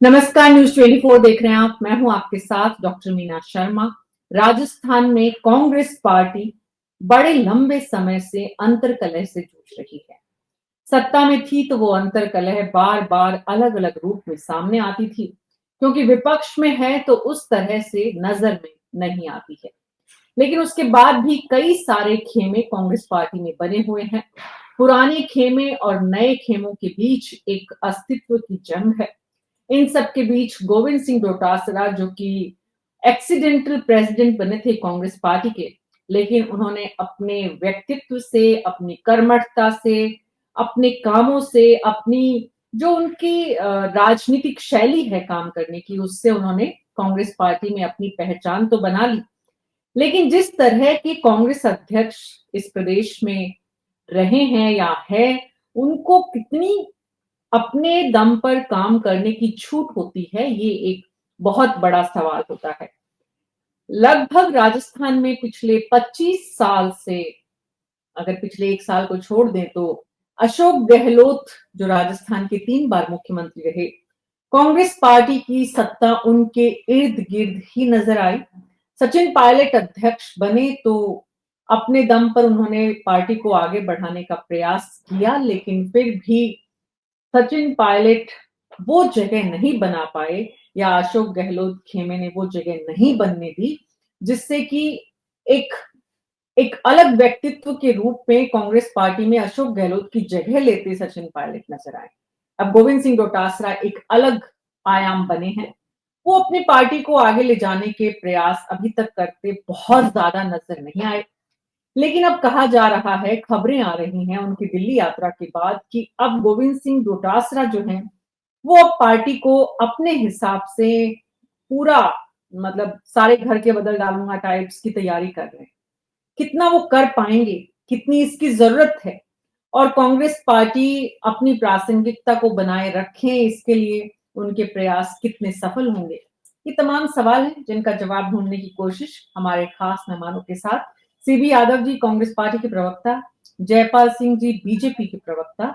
नमस्कार, न्यूज 24 देख रहे हैं आप। मैं हूं आपके साथ डॉक्टर मीना शर्मा। राजस्थान में कांग्रेस पार्टी बड़े लंबे समय से अंतर्कलह से जूझ रही है। सत्ता में थी तो वो अंतर्कलह बार बार अलग अलग रूप में सामने आती थी, क्योंकि विपक्ष में है तो उस तरह से नजर में नहीं आती है। लेकिन उसके बाद भी कई सारे खेमे कांग्रेस पार्टी में बने हुए हैं। पुराने खेमे और नए खेमों के बीच एक अस्तित्व की जंग है। इन सब के बीच गोविंद सिंह डोटासरा, जो कि एक्सीडेंटल प्रेसिडेंट बने थे कांग्रेस पार्टी के, लेकिन उन्होंने अपने व्यक्तित्व से, अपनी कर्मठता से, अपने कामों से, अपनी जो उनकी राजनीतिक शैली है काम करने की, उससे उन्होंने कांग्रेस पार्टी में अपनी पहचान तो बना ली। लेकिन जिस तरह के कांग्रेस अध्यक्ष इस प्रदेश में रहे हैं या है, उनको कितनी अपने दम पर काम करने की छूट होती है, ये एक बहुत बड़ा सवाल होता है। लगभग राजस्थान में पिछले 25 साल से, अगर पिछले 1 साल को छोड़ दें तो, अशोक गहलोत जो राजस्थान के 3 बार मुख्यमंत्री रहे, कांग्रेस पार्टी की सत्ता उनके इर्द-गिर्द ही नजर आई। सचिन पायलट अध्यक्ष बने तो अपने दम पर उन्होंने पार्टी को आगे बढ़ाने का प्रयास किया, लेकिन फिर भी सचिन पायलट वो जगह नहीं बना पाए, या अशोक गहलोत खेमे ने वो जगह नहीं बनने दी, जिससे कि एक एक अलग व्यक्तित्व के रूप में कांग्रेस पार्टी में अशोक गहलोत की जगह लेते सचिन पायलट नजर आए। अब गोविंद सिंह डोटासरा एक अलग आयाम बने हैं। वो अपनी पार्टी को आगे ले जाने के प्रयास अभी तक करते बहुत ज्यादा नजर नहीं आए। लेकिन अब कहा जा रहा है, खबरें आ रही हैं उनकी दिल्ली यात्रा के बाद, कि अब गोविंद सिंह डोटासरा जो हैं, वो अब पार्टी को अपने हिसाब से पूरा, मतलब सारे घर के बदल डालूंगा टाइप्स की तैयारी कर रहे हैं। कितना वो कर पाएंगे, कितनी इसकी जरूरत है, और कांग्रेस पार्टी अपनी प्रासंगिकता को बनाए रखें, इसके लिए उनके प्रयास कितने सफल होंगे, ये तमाम सवाल हैं जिनका जवाब ढूंढने की कोशिश हमारे खास मेहमानों के साथ, सीबी यादव जी कांग्रेस पार्टी के प्रवक्ता, जयपाल सिंह जी बीजेपी के प्रवक्ता,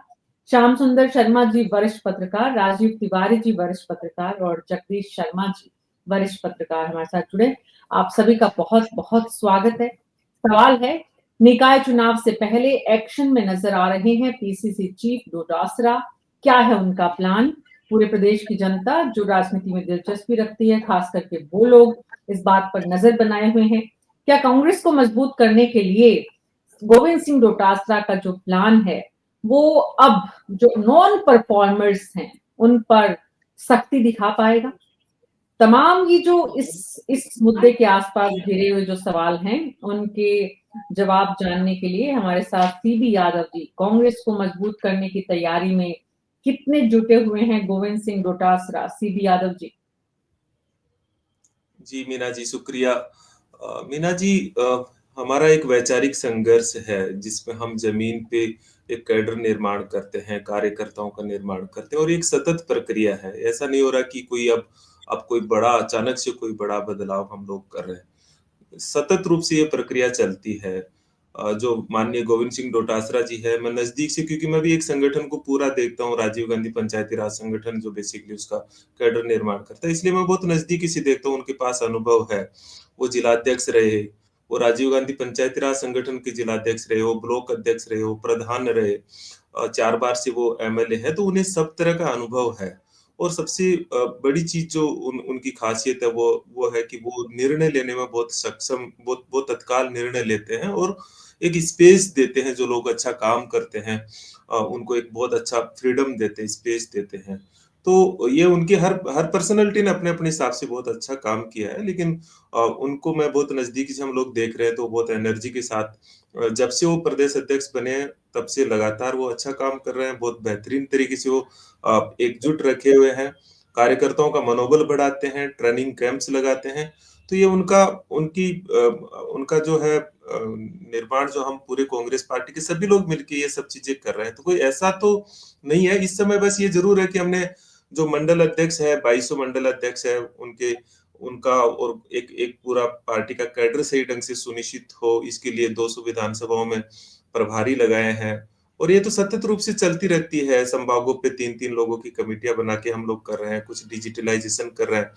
श्याम सुंदर शर्मा जी वरिष्ठ पत्रकार, राजीव तिवारी जी वरिष्ठ पत्रकार, और जगदीश शर्मा जी वरिष्ठ पत्रकार हमारे साथ जुड़े। आप सभी का बहुत बहुत स्वागत है। सवाल है, निकाय चुनाव से पहले एक्शन में नजर आ रहे हैं पीसीसी चीफ डोटासरा। क्या है उनका प्लान? पूरे प्रदेश की जनता जो राजनीति में दिलचस्पी रखती है, खास करके वो लोग, इस बात पर नजर बनाए हुए हैं। क्या कांग्रेस को मजबूत करने के लिए गोविंद सिंह डोटासरा का जो प्लान है, वो अब जो नॉन परफॉर्मर्स हैं उन पर सख्ती दिखा पाएगा? तमाम ये जो इस मुद्दे के आसपास घिरे हुए जो सवाल हैं, उनके जवाब जानने के लिए हमारे साथ सीबी यादव जी, कांग्रेस को मजबूत करने की तैयारी में कितने जुटे हुए हैं गोविंद सिंह डोटासरा। सीबी यादव जी। जी मीना जी, शुक्रिया। मीना जी, हमारा एक वैचारिक संघर्ष है जिसमें हम जमीन पे एक कैडर निर्माण करते हैं, कार्यकर्ताओं का निर्माण करते हैं, और एक सतत प्रक्रिया है। ऐसा नहीं हो रहा कि कोई अब कोई बड़ा अचानक से कोई बड़ा बदलाव हम लोग कर रहे हैं। सतत रूप से ये प्रक्रिया चलती है। जो माननीय गोविंद सिंह डोटासरा जी है, मैं नजदीक से, क्योंकि मैं भी एक संगठन को पूरा देखता हूँ, राजीव गांधी पंचायती राज संगठन जो बेसिकली उसका कैडर निर्माण करता है, इसलिए मैं बहुत नजदीकी से देखता हूँ। उनके पास अनुभव है, वो जिलाध्यक्ष रहे, वो राजीव गांधी पंचायती राज संगठन के जिलाध्यक्ष रहे, वो ब्लॉक अध्यक्ष रहे, वो प्रधान रहे, 4 बार से वो एमएलए है, तो उन्हें सब तरह का अनुभव है। और सबसे बड़ी चीज जो उनकी खासियत है, वो है कि वो निर्णय लेने में बहुत सक्षम, बहुत तत्काल निर्णय लेते हैं, और एक स्पेस देते हैं। जो लोग अच्छा काम करते हैं, उनको एक बहुत अच्छा फ्रीडम देते हैं, स्पेस देते हैं। तो ये उनके हर पर्सनालिटी ने अपने अपने हिसाब से बहुत अच्छा काम किया है, लेकिन उनको मैं बहुत नजदीकी से हम लोग देख रहे हैं, तो बहुत एनर्जी के साथ जब से वो प्रदेश अध्यक्ष बने हैं, तब से लगातार वो अच्छा काम कर रहे हैं। बहुत बेहतरीन तरीके से वो एकजुट रखे हुए हैं, कार्यकर्ताओं का मनोबल बढ़ाते हैं, ट्रेनिंग कैंप्स लगाते हैं। तो ये उनका जो है निर्माण, जो हम पूरे कांग्रेस पार्टी के सभी लोग मिलके ये सब चीजें कर रहे हैं, तो कोई ऐसा तो नहीं है इस समय। बस ये जरूर है कि हमने जो मंडल अध्यक्ष है, 2200 मंडल अध्यक्ष है, उनके उनका और एक एक पूरा पार्टी का कैडर सही ढंग से सुनिश्चित हो, इसके लिए 200 विधानसभाओं में प्रभारी लगाए हैं, और ये तो सतत रूप से चलती रहती है। संभागों पे 3-3 लोगों की कमेटियां बना के हम लोग कर रहे हैं, कुछ डिजिटलाइजेशन कर रहे हैं।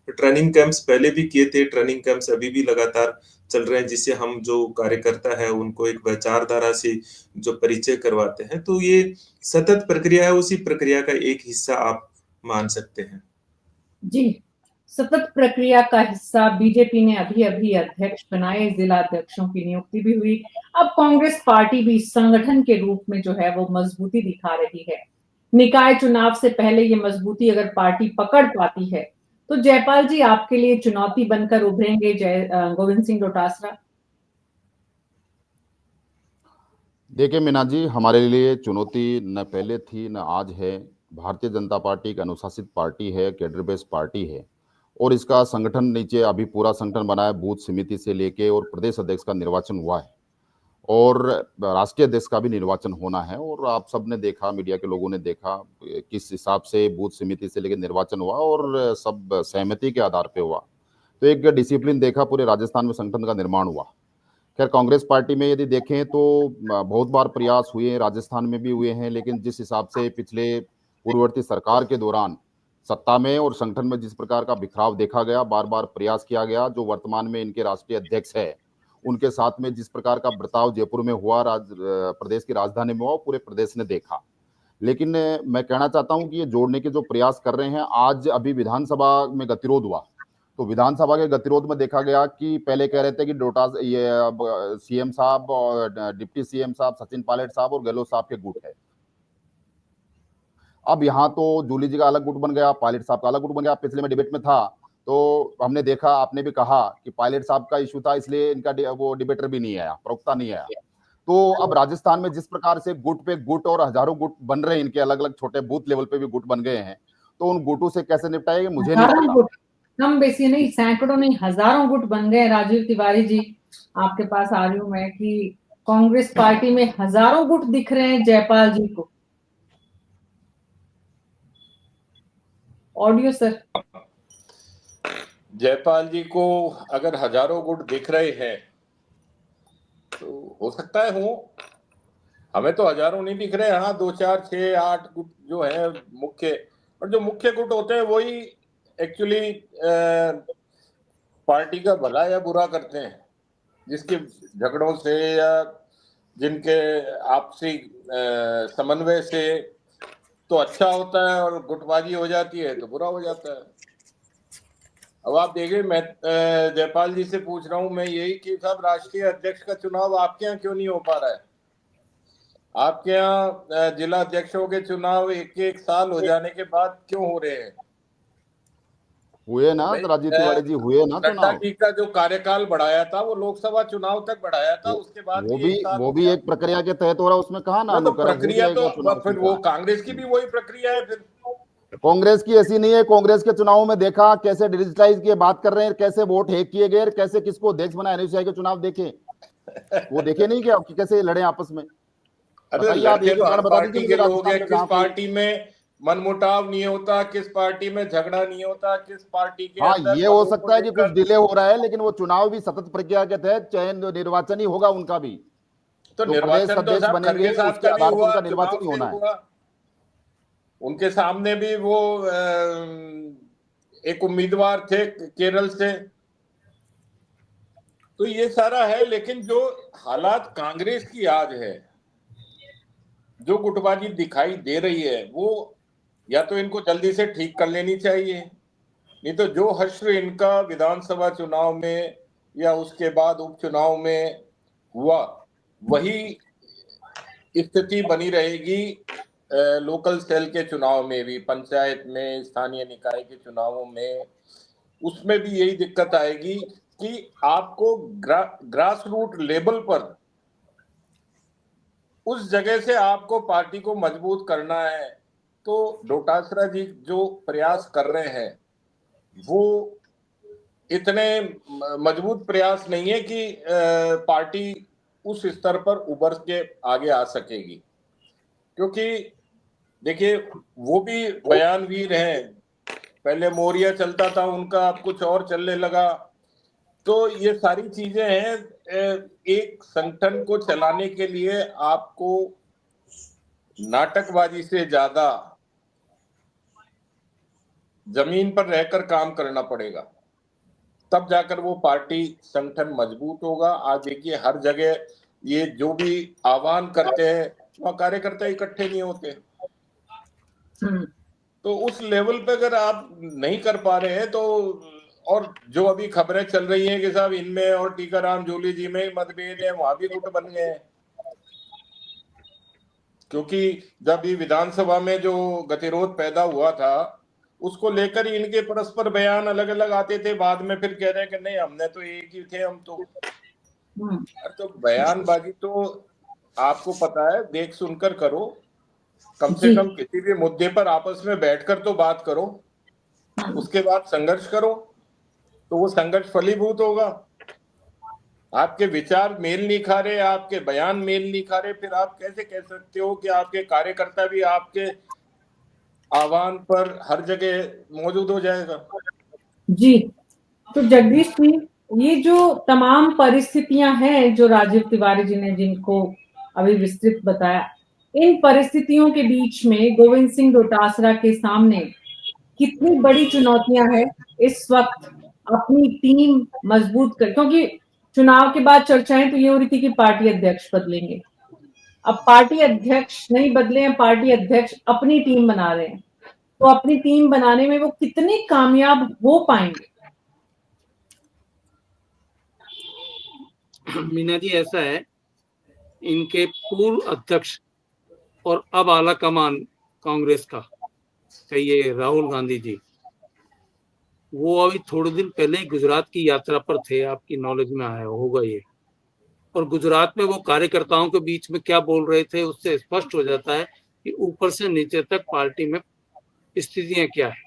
तो ट्रेनिंग कैंप्स पहले भी किए थे, ट्रेनिंग कैंप्स अभी भी लगातार चल रहे हैं, जिससे हम जो कार्यकर्ता है उनको एक विचारधारा से जो परिचय करवाते हैं। तो ये सतत प्रक्रिया है, उसी प्रक्रिया का एक हिस्सा आप मान सकते हैं। जी, सतत प्रक्रिया का हिस्सा बीजेपी ने अभी-अभी अध्यक्ष बनाए, जिला अध्यक्षों की नियुक्ति भी हुई। अब कांग्रेस पार्टी भी संगठन के रूप में जो है वो मजबूती दिखा रही है। निकाय चुनाव से पहले ये मजबूती अगर पार्टी पकड़ पाती है, तो जयपाल जी आपके लिए चुनौती बनकर उभरेंगे गोविंद सिंह डोटासरा? देखिए मीना जी, हमारे लिए चुनौती न पहले थी न आज है। भारतीय जनता पार्टी एक अनुशासित पार्टी है, कैडर बेस्ड पार्टी है, और इसका संगठन नीचे अभी पूरा संगठन बना है, बूथ समिति से लेके और प्रदेश अध्यक्ष का निर्वाचन हुआ है, और राष्ट्रीय अध्यक्ष का भी निर्वाचन होना है। और आप सब ने देखा, मीडिया के लोगों ने देखा किस हिसाब से बूथ समिति से लेकर निर्वाचन हुआ, और सब सहमति के आधार पे हुआ। तो एक डिसिप्लिन देखा, पूरे राजस्थान में संगठन का निर्माण हुआ। खैर, कांग्रेस पार्टी में यदि देखें तो बहुत बार प्रयास हुए हैं, राजस्थान में भी हुए हैं, लेकिन जिस हिसाब से पिछले पूर्ववर्ती सरकार के दौरान सत्ता में और संगठन में जिस प्रकार का बिखराव देखा गया, बार बार प्रयास किया गया, जो वर्तमान में इनके राष्ट्रीय अध्यक्ष है उनके साथ में जिस प्रकार का बर्ताव जयपुर में हुआ, प्रदेश की राजधानी में हुआ, पूरे प्रदेश ने देखा। लेकिन मैं कहना चाहता हूं कि ये जोड़ने के जो प्रयास कर रहे हैं, आज अभी विधानसभा में गतिरोध हुआ, तो विधानसभा के गतिरोध में देखा गया कि पहले कह रहे थे कि डोटा ये सीएम साहब और डिप्टी सीएम साहब सचिन पायलट साहब और गहलोत साहब के गुट है। अब यहाँ तो जूली जी का अलग गुट बन गया, पायलट साहब का अलग गुट बन गया। पिछले में डिबेट में था तो हमने देखा, आपने भी कहा कि पायलट साहब का इशू था, इसलिए इनका वो डिबेटर भी नहीं आया, प्रवक्ता नहीं आया। तो अब राजस्थान में जिस प्रकार से गुट पे गुट और हजारों गुट बन रहे हैं, इनके अलग अलग छोटे बूथ लेवल पे भी गुट बन गए हैं, तो उन गुटों से कैसे निपटाएंगे मुझे नहीं हजारों पता। गुट, कम बेसी नहीं, सैकड़ों नहीं, हजारों गुट बन गए। राजीव तिवारी जी, आपके पास आ रही हूं मैं कि कांग्रेस पार्टी में हजारों गुट दिख रहे हैं जयपाल जी को। Audio sir. जयपाल जी को अगर हजारों गुट दिख रहे हैं तो हो सकता है हो, हमें तो हजारों नहीं दिख रहे। हाँ, 2 4 6 8 गुट जो है मुख्य, और जो मुख्य गुट होते हैं वही एक्चुअली पार्टी का भला या बुरा करते हैं, जिसके झगड़ों से या जिनके आपसी समन्वय से तो अच्छा होता है, और गुटबाजी हो जाती है तो बुरा हो जाता है। अब आप देखिए, मैं जयपाल जी से पूछ रहा हूं मैं यही कि साहब, राष्ट्रीय अध्यक्ष का चुनाव आपके यहाँ क्यों नहीं हो पा रहा है? आपके यहाँ जिला अध्यक्षों के चुनाव एक एक साल हो जाने के बाद क्यों हो रहे हैं? हुए ना भाई, तो राजीव तिवारी जी, हुए ना नड्डा चुनाव। जी का जो कार्यकाल बढ़ाया था वो लोकसभा चुनाव तक बढ़ाया था, उसके बाद भी एक साल वो हो भी गया। एक प्रक्रिया के तहत हो रहा है, उसमें कहा ना ना तो अनुकर हो प्रक्रिया जाएगा तो चुनाव फिर उसमें वो क्या। कांग्रेस की भी वही प्रक्रिया है फिर। कांग्रेस की ऐसी नहीं है। कांग्रेस के चुनाव में देखा कैसे डिजिटलाइज की बात कर रहे हैं, कैसे वोट हैक किए गए, कैसे किसको अध्यक्ष बनाया। एनएसयूआई के चुनाव देखे, वो देखे नहीं क्या कि कैसे लड़े आपस में? अरे बताइए, आप लड़के एक तो एक हर कारण बता दीजिए पार्टी मुझे के लोग राजस्थान हैं। में किस जहां कोई। पार्टी में मनमुटाव नहीं होता, किस पार्टी में झगड़ा नहीं होता, किस पार्टी के हाँ, अंदर ये हो पदों को सकता है कि कुछ लेकर। डिले हो रहा है, लेकिन वो चुनाव भी सतत प्रक्रिया के तहत चयन निर्वाचन ही होगा उनका भी। तो जो प्रदेश निर्वाचन तो अध्यक्ष साहब बनेंगे खड़गे साहब उसके का नहीं आधार पर हुआ, उनका चुनाव निर्वाचन ही से होना है। हुआ। उनके सामने भी वो एक उम्मीदवार थे केरल से। तो ये सारा है, लेकिन जो हालात कांग्रेस की आज है, जो गुटबाजी दिखाई दे रही है, वो या तो इनको जल्दी से ठीक कर लेनी चाहिए, नहीं तो जो हश्र इनका विधानसभा चुनाव में या उसके बाद उपचुनाव में हुआ, वही स्थिति बनी रहेगी लोकल सेल के चुनाव में भी, पंचायत में, स्थानीय निकाय के चुनावों में। उसमें भी यही दिक्कत आएगी कि आपको ग्रास रूट लेवल पर उस जगह से आपको पार्टी को मजबूत करना है। तो डोटासरा जी जो प्रयास कर रहे हैं वो इतने मजबूत प्रयास नहीं है कि पार्टी उस स्तर पर उभर के आगे आ सकेगी। क्योंकि देखिए, वो भी बयानवीर हैं। पहले मोरिया चलता था उनका, अब कुछ और चलने लगा। तो ये सारी चीजें हैं। एक संगठन को चलाने के लिए आपको नाटकबाजी से ज्यादा जमीन पर रहकर काम करना पड़ेगा, तब जाकर वो पार्टी संगठन मजबूत होगा। आज देखिए हर जगह ये जो भी आह्वान करते हैं वह कार्यकर्ता इकट्ठे नहीं होते। तो उस लेवल पे अगर आप नहीं कर पा रहे हैं तो, और जो अभी खबरें चल रही हैं कि साहब इनमें और टीकाराम जूली जी में मतभेद है, वहां भी गुट बन गए हैं। क्योंकि जब ये विधानसभा में जो गतिरोध पैदा हुआ था उसको लेकर ही इनके परस्पर बयान अलग अलग आते थे, बाद में फिर कह रहे हैं कि नहीं हमने तो एक ही थे हम तो बयानबाजी तो आपको पता है देख सुनकर करो, कम से कम किसी भी मुद्दे पर आपस में बैठकर तो बात करो, उसके बाद संघर्ष करो, तो वो संघर्ष फलीभूत होगा। आपके विचार मेल नहीं खा रहे, आपके बयान मेल नहीं खा रहे, फिर आप कैसे कह सकते हो कि आपके कार्यकर्ता भी आपके आह्वान पर हर जगह मौजूद हो जाएगा। जी, तो जगदीश जी, ये जो तमाम परिस्थितियां हैं जो राजीव तिवारी जी ने जिनको अभी विस्तृत बताया, इन परिस्थितियों के बीच में गोविंद सिंह डोटासरा के सामने कितनी बड़ी चुनौतियां हैं इस वक्त अपनी टीम मजबूत कर, क्योंकि चुनाव के बाद चर्चाएं तो ये हो रही थी कि पार्टी अध्यक्ष बदलेंगे। अब पार्टी अध्यक्ष नहीं बदले हैं, पार्टी अध्यक्ष अपनी टीम बना रहे हैं, तो अपनी टीम बनाने में वो कितने कामयाब हो पाएंगे? मीना जी, ऐसा है, इनके पूर्व अध्यक्ष और अब आला कमान कांग्रेस का कहिए राहुल गांधी जी, वो अभी थोड़े दिन पहले ही गुजरात की यात्रा पर थे, आपकी नॉलेज में आया होगा ये। और गुजरात में वो कार्यकर्ताओं के बीच में क्या बोल रहे थे उससे स्पष्ट हो जाता है कि ऊपर से नीचे तक पार्टी में स्थितियां क्या है।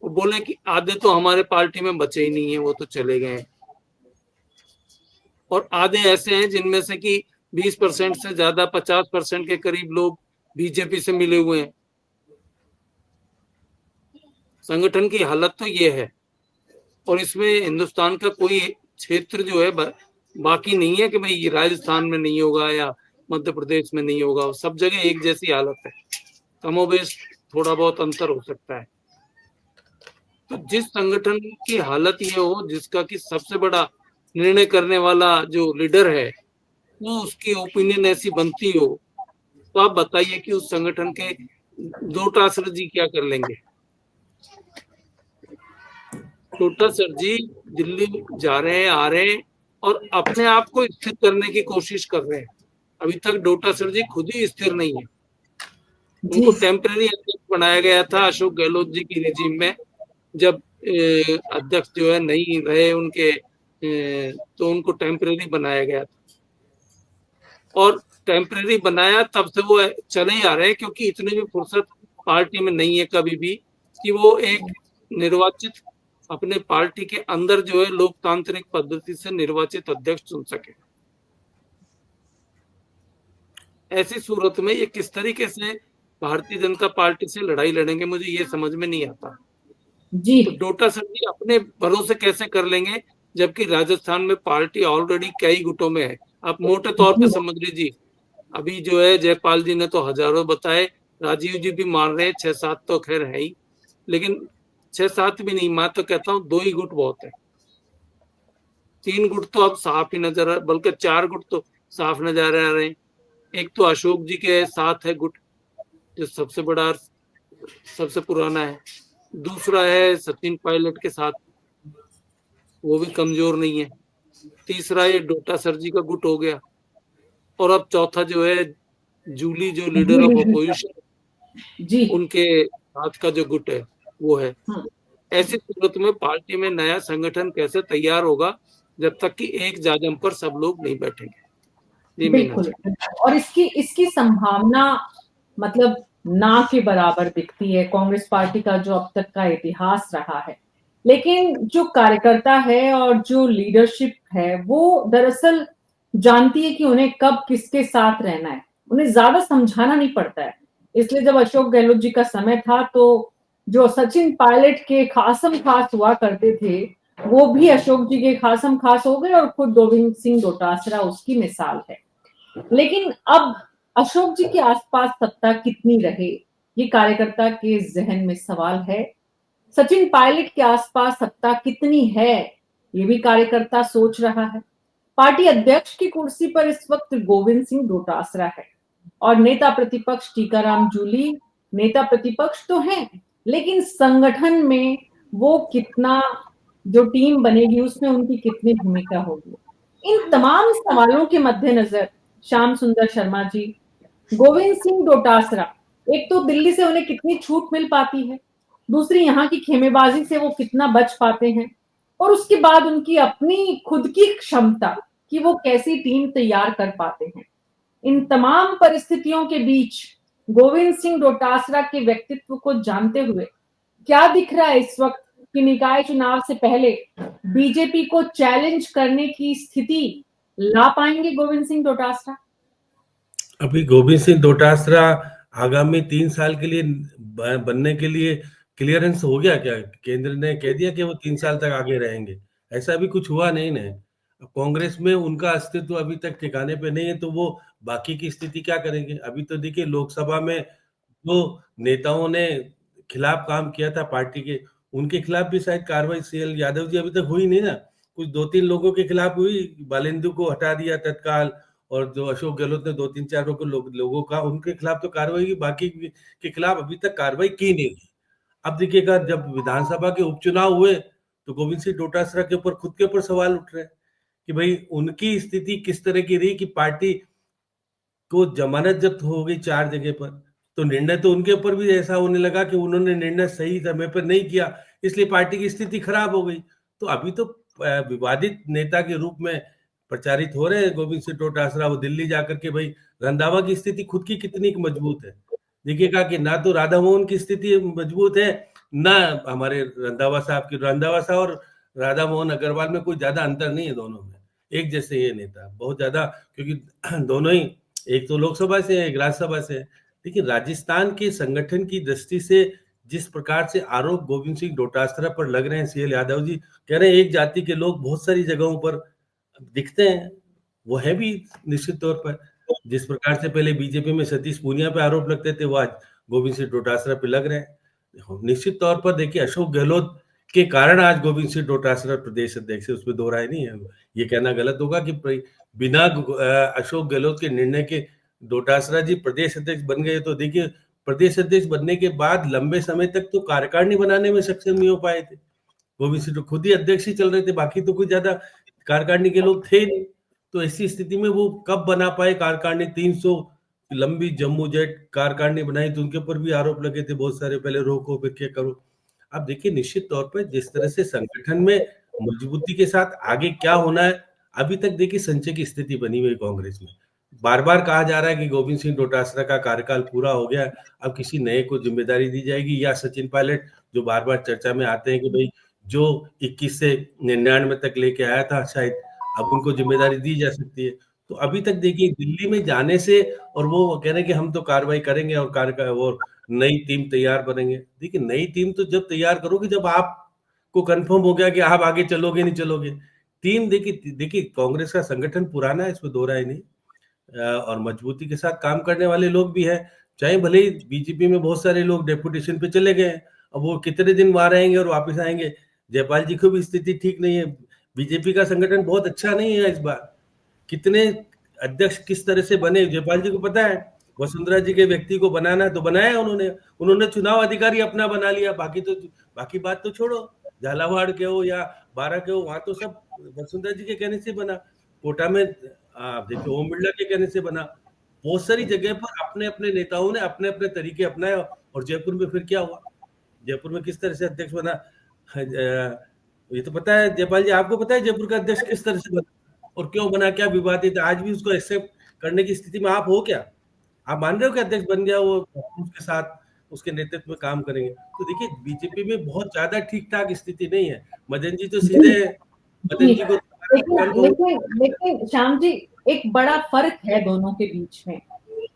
वो बोले कि आधे तो हमारे पार्टी में बचे ही नहीं है, वो तो चले गए, और आधे ऐसे हैं जिनमें से कि 20% से ज्यादा 50% के करीब लोग बीजेपी से मिले हुए हैं। संगठन की हालत तो ये है, और इसमें हिंदुस्तान का कोई क्षेत्र जो है बाकी नहीं है कि भाई राजस्थान में नहीं होगा या मध्य प्रदेश में नहीं होगा, सब जगह एक जैसी हालत है, कमोबेश थोड़ा बहुत अंतर हो सकता है। तो जिस संगठन की हालत ये हो, जिसका कि सबसे बड़ा निर्णय करने वाला जो लीडर है वो उसकी ओपिनियन ऐसी बनती हो, तो आप बताइए कि उस संगठन के डोटासरा जी क्या कर लेंगे। डोटासरा जी दिल्ली जा रहे हैं, आ रहे हैं और अपने आप को स्थिर करने की कोशिश कर रहे हैं। अभी तक डोटासरा जी खुद ही स्थिर नहीं है। उनको टेम्पररी अध्यक्ष बनाया गया था अशोक गहलोत जी की रेजिम में, जब अध्यक्ष जो है नहीं रहे उनके, तो उनको टेम्पररी बनाया गया था, और टेम्पररी बनाया तब से वो चले ही आ रहे हैं, क्योंकि इतनी भी फुर्सत पार्टी में नहीं है कभी भी कि वो एक निर्वाचित अपने पार्टी के अंदर जो है लोकतांत्रिक पद्धति से निर्वाचित अध्यक्ष चुन सके। ऐसी सूरत में ये किस तरीके से भारतीय जनता पार्टी से लड़ाई लड़ेंगे, मुझे ये समझ में नहीं आता जी। तो डोटासरा जी अपने भरोसे कैसे कर लेंगे, जबकि राजस्थान में पार्टी ऑलरेडी कई गुटों में है। आप मोटे तौर पे समझ लीजिए, अभी जो है जयपाल जी ने तो हजारों बताए, राजीव जी भी मान रहे हैं, 6-7 तो खैर है ही, लेकिन 6-7 भी नहीं, मैं तो कहता हूँ 2 ही गुट बहुत है। 3 गुट तो अब साफ ही नजर आ, बल्कि 4 गुट तो साफ नजर आ रहे हैं। एक तो अशोक जी के साथ है गुट, जो सबसे बड़ा सबसे पुराना है। दूसरा है सचिन पायलट के साथ, वो भी कमजोर नहीं है। तीसरा ये डोटासरा जी का गुट हो गया, और अब चौथा जो है जूली, जो लीडर ऑफ अपोजिशन जी, उनके साथ का जो गुट है वो है। ऐसी सूरत में पार्टी में नया संगठन कैसे तैयार होगा जब तक कि एक जाजम पर सब लोग नहीं बैठेंगे। बिल्कुल। और इसकी संभावना मतलब ना के बराबर दिखती है कांग्रेस पार्टी का जो अब तक का इतिहास रहा है। लेकिन जो कार्यकर्ता है और जो लीडरशिप है वो दरअसल जानती है कि उन्हें कब किसके साथ रहना है, उन्हें ज्यादा समझाना नहीं पड़ता है। इसलिए जब अशोक गहलोत जी का समय था तो जो सचिन पायलट के खासम खास हुआ करते थे वो भी अशोक जी के खासम खास हो गए, और खुद गोविंद सिंह डोटासरा उसकी मिसाल है। लेकिन अब अशोक जी के आसपास सत्ता कितनी रहे, ये कार्यकर्ता के जहन में सवाल है। सचिन पायलट के आसपास सत्ता कितनी है, ये भी कार्यकर्ता सोच रहा है। पार्टी अध्यक्ष की कुर्सी पर इस वक्त गोविंद सिंह डोटासरा है और नेता प्रतिपक्ष टीकाराम जूली नेता प्रतिपक्ष तो हैं, लेकिन संगठन में वो कितना, जो टीम बनेगी उसमें उनकी कितनी भूमिका होगी। इन तमाम सवालों के मद्देनजर श्याम सुंदर शर्मा जी, गोविंद सिंह डोटासरा, एक तो दिल्ली से उन्हें कितनी छूट मिल पाती है, दूसरी यहाँ की खेमेबाजी से वो कितना बच पाते हैं, और उसके बाद उनकी अपनी खुद की क्षमता कि वो कैसी टीम तैयार कर पाते हैं। इन तमाम परिस्थितियों के बीच गोविंद सिंह डोटासरा के व्यक्तित्व को जानते हुए क्या दिख रहा है इस वक्त कि निकाय चुनाव से पहले बीजेपी को चैलेंज करने की स्थिति ला पाएंगे गोविंद सिंह डोटासरा? अभी गोविंद सिंह डोटासरा आगामी 3 साल के लिए बनने के लिए क्लियरेंस हो गया क्या? केंद्र ने कह दिया कि वो 3 साल तक आगे रहेंगे? ऐसा भी कुछ हुआ नहीं ना। कांग्रेस में उनका अस्तित्व अभी तक ठिकाने पे नहीं है, तो वो बाकी की स्थिति क्या करेंगे? अभी तो देखिए लोकसभा में जो नेताओं ने खिलाफ काम किया था पार्टी के, उनके खिलाफ भी शायद कार्रवाई सीएल यादव जी अभी तक हुई नहीं ना। कुछ 2-3 लोगों के खिलाफ हुई, बालेंदु को हटा दिया तत्काल, और जो अशोक गहलोत ने 2-3-4 लोगों का उनके खिलाफ तो कार्रवाई की, बाकी के खिलाफ अभी तक कार्रवाई की नहीं गई। अब देखिएगा जब विधानसभा के उपचुनाव हुए तो गोविंद सिंह डोटासरा के ऊपर खुद के ऊपर सवाल उठ रहे हैं कि भाई उनकी स्थिति किस तरह की रही कि पार्टी को जमानत जब्त हो गई 4 जगह पर, तो निर्णय तो उनके ऊपर भी ऐसा होने लगा कि उन्होंने निर्णय सही समय पर नहीं किया, इसलिए पार्टी की स्थिति खराब हो गई। तो अभी तो विवादित नेता के रूप में प्रचारित हो रहे हैं गोविंद सिंह डोटासरा। वो दिल्ली जाकर के भाई रंधावा की स्थिति खुद की कितनी मजबूत है, देखिएगा कि ना तो राधा मोहन की स्थिति मजबूत है, ना हमारे रंधावा साहब की। रंधावा साहब और राधा मोहन अग्रवाल में कोई ज्यादा अंतर नहीं है, दोनों में एक जैसे ये नेता बहुत ज्यादा, क्योंकि दोनों ही एक तो लोकसभा से है, एक राज्यसभा से है। लेकिन राजस्थान के संगठन की दृष्टि से जिस प्रकार से आरोप गोविंद सिंह डोटासरा पर लग रहे हैं, सीएल यादव जी कह रहे हैं एक जाति के लोग बहुत सारी जगहों पर दिखते हैं, वो है भी निश्चित तौर पर। जिस प्रकार से पहले बीजेपी में सतीश पूनिया पे आरोप लगते थे, वो आज गोविंद सिंह डोटासरा पे लग रहे हैं। निश्चित तौर पर देखिए अशोक गहलोत के कारण आज गोविंद सिंह डोटासरा प्रदेश अध्यक्ष है, उसमें दो राय नहीं है। ये कहना गलत होगा कि बिना अशोक गहलोत के निर्णय के डोटासरा जी प्रदेश अध्यक्ष बन गए। तो देखिए प्रदेश अध्यक्ष बनने के बाद लंबे समय तक तो कार्यकारिणी बनाने में सक्षम नहीं हो पाए थे। गोविंद सिंह तो खुद ही अध्यक्ष ही चल रहे थे, बाकी तो कुछ ज्यादा कार्यकारिणी के लोग थे नहीं। तो ऐसी स्थिति में वो कब बना पाए कार्यकारिणी? 300 लंबी जम्मू जेट कार्यकारिणी बनाई, तो उनके ऊपर भी आरोप लगे थे बहुत सारे, पहले रोको फिर क्या करो। अब देखिए निश्चित तौर पर जिस तरह से संगठन में मजबूती के साथ आगे क्या होना है, अभी तक देखिए संचय की स्थिति बनी हुई कांग्रेस में। बार बार कहा जा रहा है कि गोविंद सिंह डोटासरा का कार्यकाल पूरा हो गया, अब किसी नए को जिम्मेदारी दी जाएगी, या सचिन पायलट जो बार बार चर्चा में आते हैं कि भाई जो 21 से 99 तक लेके आया था शायद, अब उनको जिम्मेदारी दी जा सकती है। तो अभी तक देखिए दिल्ली में जाने से और वो कह रहे हैं कि हम तो कार्रवाई करेंगे और वो नई टीम तैयार बनेंगे। देखिए नई टीम तो जब तैयार करोगे जब आपको कंफर्म हो गया कि आप आगे चलोगे नहीं चलोगे। टीम देखिए कांग्रेस का संगठन पुराना है, इसमें दो राय नहीं, और मजबूती के साथ काम करने वाले लोग भी हैं। चाहे भले ही बीजेपी में बहुत सारे लोग डेपुटेशन पे चले गए, अब वो कितने दिन वहां रहेंगे और वापस आएंगे। जयपाल जी को भी स्थिति ठीक नहीं है, बीजेपी का संगठन बहुत अच्छा नहीं है इस बार। कितने अध्यक्ष किस तरह से बने जयपाल जी को पता है। वसुंधरा जी के व्यक्ति को बनाना तो बनाया उन्होंने चुनाव अधिकारी अपना बना लिया, बाकी बात तो छोड़ो, झालावाड़ के हो या बारा के हो, वहां तो सब वसुंधरा जी के कहने से बना। कोटा में देखिए ओम बिरला के कहने से बना। बहुत सारी जगह पर अपने अपने नेताओं ने अपने अपने तरीके अपनाए, और जयपुर में फिर क्या हुआ, जयपुर में किस तरह से अध्यक्ष बना, ये तो पता है जयपाल जी, आपको पता है जयपुर का अध्यक्ष किस तरह से बना और क्यों बना, क्या विवादित, आज भी उसको एक्सेप्ट करने की स्थिति में आप हो क्या? आप मान रहे हो कि अध्यक्ष बन गया वो उसके साथ उसके नेतृत्व में काम करेंगे? तो देखिए बीजेपी में बहुत ज्यादा ठीक ठाक स्थिति नहीं है। मदन जी तो सीधे मदन जी को लेकिन श्याम जी एक बड़ा फर्क है दोनों के बीच में,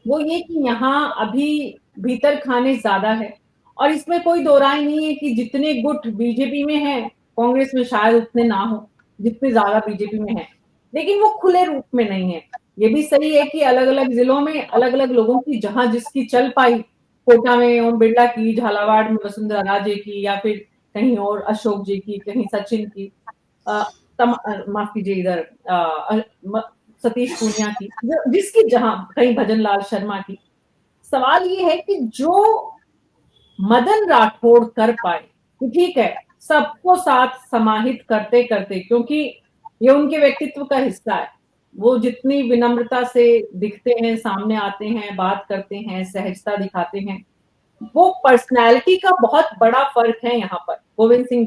वो ये कि यहाँ अभी भीतर खाने ज्यादा है, और इसमें कोई दो राय नहीं है कि जितने गुट बीजेपी में है कांग्रेस में शायद उतने ना हो जितने ज्यादा बीजेपी में है, लेकिन वो खुले रूप में नहीं है। ये भी सही है कि अलग-अलग जिलों में अलग-अलग लोगों की जहां जिसकी चल पाई, कोटा में ओम बिरला की, झालावाड़ में वसुंधरा राजे की या फिर कहीं और अशोक जी की, कहीं सचिन की, माफ कीजिए इधर सतीश पूनिया की, जिसकी जहां कहीं भजन लाल शर्मा की। सवाल ये है कि जो मदन राठौड़ कर पाए, कि ठीक है सबको साथ समाहित करते करते, क्योंकि ये उनके व्यक्तित्व का हिस्सा है, वो जितनी विनम्रता से दिखते हैं, सामने आते हैं, बात करते हैं, सहजता दिखाते हैं, वो पर्सनैलिटी का बहुत बड़ा फर्क है यहाँ पर। गोविंद सिंह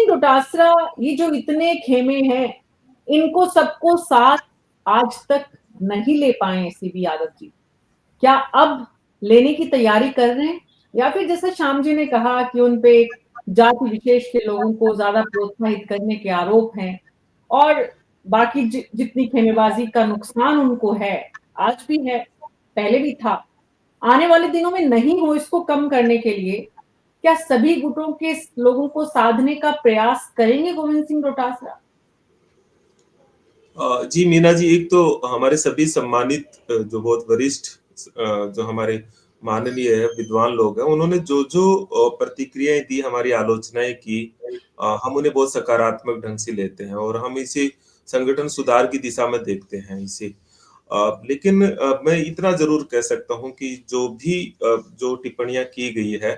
डोटासरा ये जो इतने खेमे हैं, इनको सबको साथ आज तक नहीं ले पाए सीबी यादव जी। क्या अब लेने की तैयारी कर रहे हैं, या फिर जैसा श्याम जी ने कहा कि उन पे जाति विशेष के लोगों को ज्यादा प्रोत्साहित करने के आरोप हैं, और बाकी जितनी खेमेबाजी का नुकसान उनको है, आज भी है, पहले भी था, आने वाले दिनों में नहीं हो, इसको कम करने के लिए क्या सभी गुटों के लोगों को साधने का प्रयास करेंगे गोविंद सिंह डोटासरा? जी मीना जी, एक तो हमारे सभी सम्मानित जो बहुत वरिष्ठ जो हमारे माननीय विद्वान लोग हैं, उन्होंने जो जो प्रतिक्रियाएं दी, हमारी आलोचनाएं की, हम उन्हें बहुत सकारात्मक ढंग से लेते हैं और हम इसे संगठन सुधार की दिशा में देखते हैं इसे। लेकिन मैं इतना जरूर कह सकता हूं कि जो भी जो टिप्पणियां की गई है,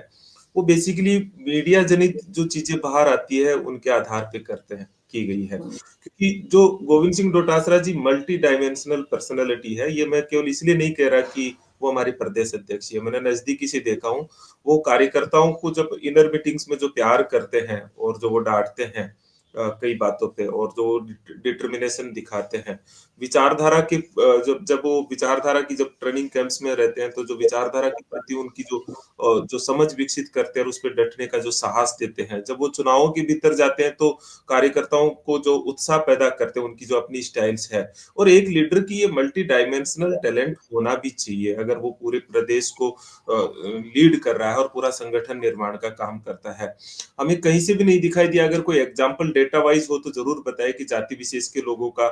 वो बेसिकली मीडिया जनित जो चीजें बाहर आती है उनके आधार पे करते हैं की गई है। क्योंकि जो गोविंद सिंह डोटासरा जी मल्टी डायमेंशनल पर्सनैलिटी है, ये मैं केवल इसलिए नहीं कह रहा कि वो हमारे प्रदेश अध्यक्ष है, मैंने नजदीकी से देखा हूँ। वो कार्यकर्ताओं को जब इनर मीटिंग्स में जो प्यार करते हैं और जो वो डांटते हैं कई बातों पे, और जो डिटर्मिनेशन दिखाते हैं विचारधारा के, जब जब वो विचारधारा की जब ट्रेनिंग कैंप्स में रहते हैं, तो जो विचारधारा के प्रति उनकी जो समझ विकसित करते हैं और उस पर डटने का जो साहस देते हैं, जब वो चुनावों के भीतर जाते हैं तो कार्यकर्ताओं को जो उत्साह पैदा करते हैं, उनकी जो अपनी स्टाइल्स है। और एक लीडर की ये मल्टी डायमेंशनल टैलेंट होना भी चाहिए, अगर वो पूरे प्रदेश को लीड कर रहा है और पूरा संगठन निर्माण का काम करता है। हमें कहीं से भी नहीं दिखाई दिया, अगर कोई एग्जाम्पल डेटा वाइज हो तो जरूर बताए कि जाति विशेष के लोगों का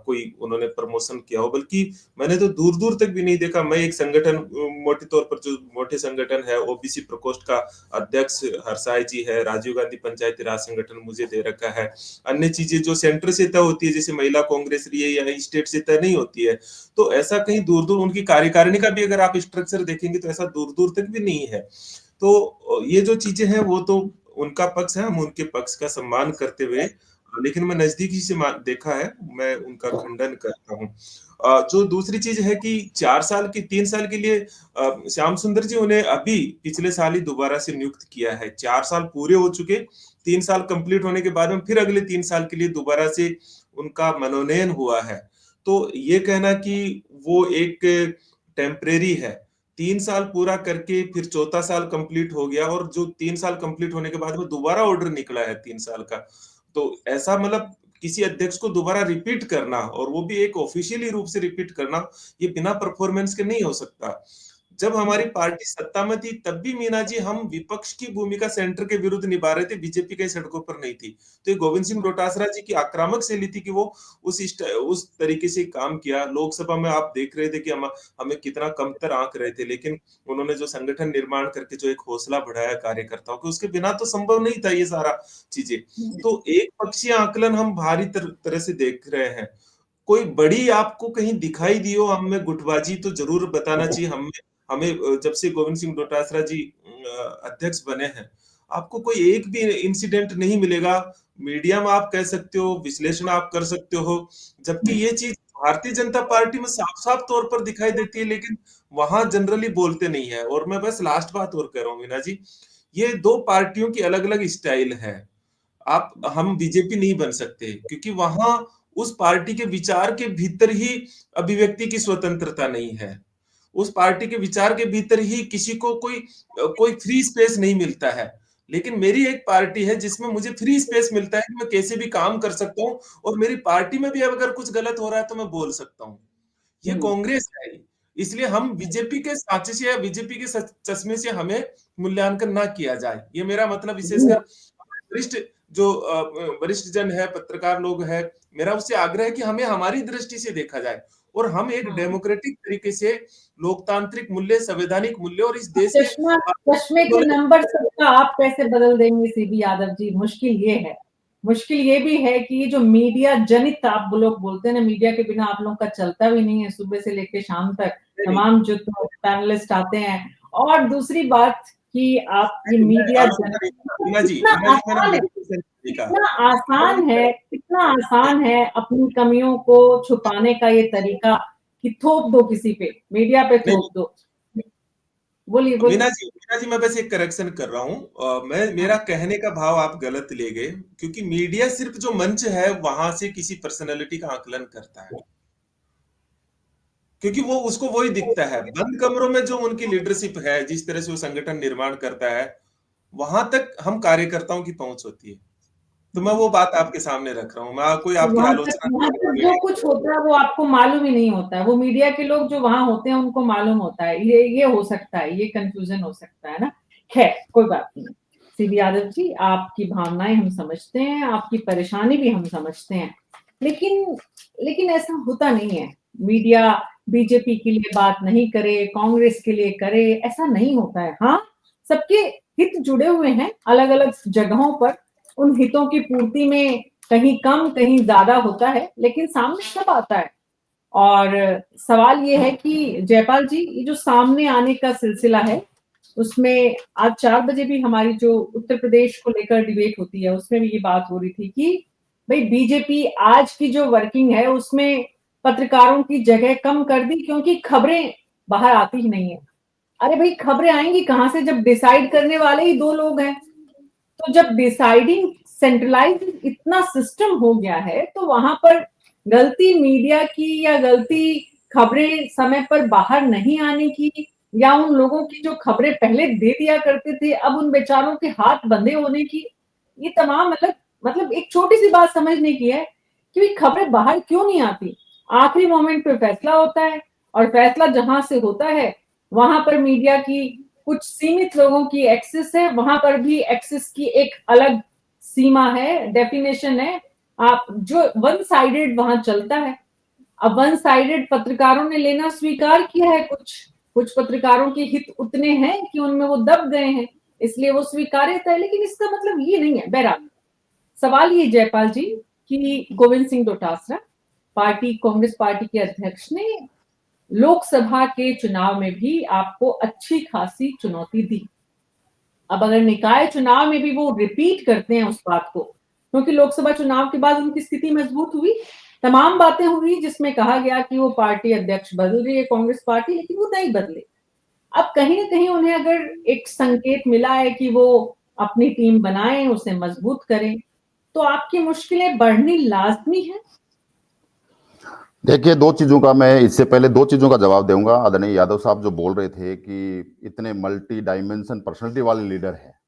कोई उन्होंने प्रमोशन किया हो। बल्कि मैंने तो दूर दूर तक भी नहीं देखा। मैं एक संगठन, मोटे तौर पर जो मोटे संगठन है, ओबीसी प्रकोष्ठ का अध्यक्ष हरसाय जी है, राजीव गांधी पंचायती राज संगठन मुझे दे रखा है। अन्य चीजें जो सेंटर से तय होती है, जैसे महिला कांग्रेस रही है या स्टेट से तय नहीं होती है, तो ऐसा कहीं दूर दूर उनकी कार्यकारिणी का भी अगर आप स्ट्रक्चर देखेंगे तो ऐसा दूर दूर तक भी नहीं है। तो ये जो चीजें हैं वो तो उनका पक्ष है, हम उनके पक्ष का सम्मान करते हुए, लेकिन मैं नजदीकी से देखा है, मैं उनका खंडन करता हूँ। जो दूसरी चीज है कि 3 साल के लिए श्याम सुंदर जी उन्हें अभी पिछले साल ही दोबारा से नियुक्त किया है। 4 साल पूरे हो चुके, 3 साल कंप्लीट होने के बाद में फिर अगले 3 साल के लिए दोबारा से उनका मनोनयन हुआ है। तो ये कहना कि वो एक टेम्परेरी है, 3 साल पूरा करके फिर चौथा साल कंप्लीट हो गया, और जो 3 साल कंप्लीट होने के बाद में दोबारा ऑर्डर निकला है 3 साल का, तो ऐसा मतलब किसी अध्यक्ष को दोबारा रिपीट करना, और वो भी एक ऑफिशियली रूप से रिपीट करना, ये बिना परफॉर्मेंस के नहीं हो सकता। जब हमारी पार्टी सत्ता में थी तब भी मीना जी हम विपक्ष की भूमिका सेंटर के विरुद्ध निभा रहे थे, बीजेपी कई सड़कों पर नहीं थी। तो ये गोविंद सिंह डोटासरा जी की आक्रामक शैली थी कि वो उस तरीके से काम किया। लोकसभा में आप देख रहे थे कि हमें कितना कमतर आंक रहे थे, लेकिन उन्होंने जो संगठन निर्माण करके जो एक हौसला बढ़ाया कार्यकर्ताओं को, उसके बिना तो संभव नहीं था ये सारा चीजें। तो एक पक्षीय आकलन हम भारी तरह से देख रहे हैं। कोई बड़ी आपको कहीं दिखाई दी हो हमें गुटबाजी, तो जरूर बताना चाहिए। हमें जब से गोविंद सिंह डोटासरा जी अध्यक्ष बने हैं, आपको कोई एक भी इंसिडेंट नहीं मिलेगा। मीडिया में आप कह सकते हो, विश्लेषण आप कर सकते हो, जबकि ये चीज भारतीय जनता पार्टी में साफ साफ तौर पर दिखाई देती है, लेकिन वहां जनरली बोलते नहीं है। और मैं बस लास्ट बात और कह रहा हूँ मीना जी, ये दो पार्टियों की अलग अलग स्टाइल है। हम बीजेपी नहीं बन सकते, क्योंकि वहां उस पार्टी के विचार के भीतर ही अभिव्यक्ति की स्वतंत्रता नहीं है। उस पार्टी के विचार के भीतर ही किसी को कोई फ्री स्पेस नहीं मिलता है। लेकिन मेरी एक पार्टी है जिसमें मुझे फ्री स्पेस मिलता है कि मैं कैसे भी काम कर सकता हूँ, और मेरी पार्टी में भी अगर कुछ गलत हो रहा है तो मैं बोल सकता हूँ। ये कांग्रेस है, इसलिए हम बीजेपी के साथी से या बीजेपी के चश्मे से हमें मूल्यांकन ना किया जाए। ये मेरा मतलब विशेषकर वरिष्ठ जो वरिष्ठ जन है, पत्रकार लोग है, मेरा उससे आग्रह है कि हमें हमारी दृष्टि से देखा जाए और हम एक डेमोक्रेटिक तरीके से लोकतांत्रिक मूल्य, संवैधानिक मूल्य और इस देश के चश्मे के नंबर सबका आप कैसे बदल देंगे सीबी यादव जी? मुश्किल ये भी है कि ये जो मीडिया जनित आप लोग बोलते हैं ना, मीडिया के बिना आप लोगों का चलता भी नहीं है, सुबह से लेकर शाम तक तमाम जो पैनलिस्ट आते हैं। और दूसरी बात कि आप ये मीडिया कितना आसान है अपनी कमियों को छुपाने का ये तरीका कि थोप दो किसी पे, मीडिया पे थोप दो। बोलिए। मीना जी मैं बस एक करेक्शन कर रहा हूँ। मेरा कहने का भाव आप गलत ले गए, क्योंकि मीडिया सिर्फ जो मंच है वहां से किसी पर्सनैलिटी का आकलन करता है, क्योंकि वो उसको वही दिखता है। बंद कमरों में जो उनकी लीडरशिप है, जिस तरह से वो संगठन निर्माण करता है, वहां तक हम कार्यकर्ताओं की पहुंच होती है। तो मैं वो बात आपके सामने रख रहा हूँ। मैं कोई आपकी आलोचना जो कुछ होता है वो आपको मालूम ही नहीं होता है। वो मीडिया के लोग जो वहां होते हैं उनको मालूम होता है। ये हो सकता है, ये कंफ्यूजन हो सकता है ना। खैर कोई बात नहीं। सीबी यादव जी, आपकी भावनाएं हम समझते हैं, आपकी परेशानी भी हम समझते हैं, लेकिन ऐसा होता नहीं है। मीडिया बीजेपी के लिए बात नहीं करे, कांग्रेस के लिए करे, ऐसा नहीं होता है। हाँ, सबके हित जुड़े हुए हैं अलग अलग जगहों पर, उन हितों की पूर्ति में कहीं कम कहीं ज्यादा होता है, लेकिन सामने सब आता है। और सवाल ये है कि जयपाल जी, ये जो सामने आने का सिलसिला है, उसमें आज 4 बजे भी हमारी जो उत्तर प्रदेश को लेकर डिबेट होती है, उसमें भी ये बात हो रही थी कि भाई बीजेपी आज की जो वर्किंग है उसमें पत्रकारों की जगह कम कर दी, क्योंकि खबरें बाहर आती ही नहीं है। अरे भाई, खबरें आएंगी कहां से जब डिसाइड करने वाले ही 2 लोग हैं? तो जब डिसाइडिंग सेंट्रलाइज इतना सिस्टम हो गया है, तो वहां पर गलती मीडिया की या गलती खबरें समय पर बाहर नहीं आने की, या उन लोगों की जो खबरें पहले दे दिया करते थे अब उन बेचारों के हाथ बंधे होने की, ये तमाम मतलब एक छोटी सी बात समझने की है कि खबरें बाहर क्यों नहीं आती। आखिरी मोमेंट पे फैसला होता है, और फैसला जहां से होता है वहां पर मीडिया की कुछ सीमित लोगों की एक्सेस है, वहां पर भी एक्सेस की एक अलग सीमा है, डेफिनेशन है। आप जो वन साइडेड वहां चलता है। अब वन साइडेड पत्रकारों ने लेना स्वीकार किया है, कुछ पत्रकारों के हित उतने हैं कि उनमें वो दब गए हैं, इसलिए वो स्वीकार्यता है, लेकिन इसका मतलब ये नहीं है। बहरहाल सवाल ये जयपाल जी कि गोविंद सिंह डोटासरा कांग्रेस पार्टी के अध्यक्ष ने लोकसभा के चुनाव में भी आपको अच्छी खासी चुनौती दी। अब अगर निकाय चुनाव में भी वो रिपीट करते हैं उस बात को, क्योंकि लोकसभा चुनाव के बाद उनकी स्थिति मजबूत हुई, तमाम बातें हुई जिसमें कहा गया कि वो पार्टी अध्यक्ष बदल रही है कांग्रेस पार्टी, लेकिन वो नहीं बदले। अब कहीं ना कहीं उन्हें अगर एक संकेत मिला है कि वो अपनी टीम बनाएं, उसे मजबूत करें, तो आपकी मुश्किलें बढ़नी लाजमी है। देखिए, इससे पहले 2 चीजों का जवाब दूंगा। आदरणीय यादव साहब जो बोल रहे थे कि इतने मल्टी डायमेंशन पर्सनैलिटी वाले लीडर है,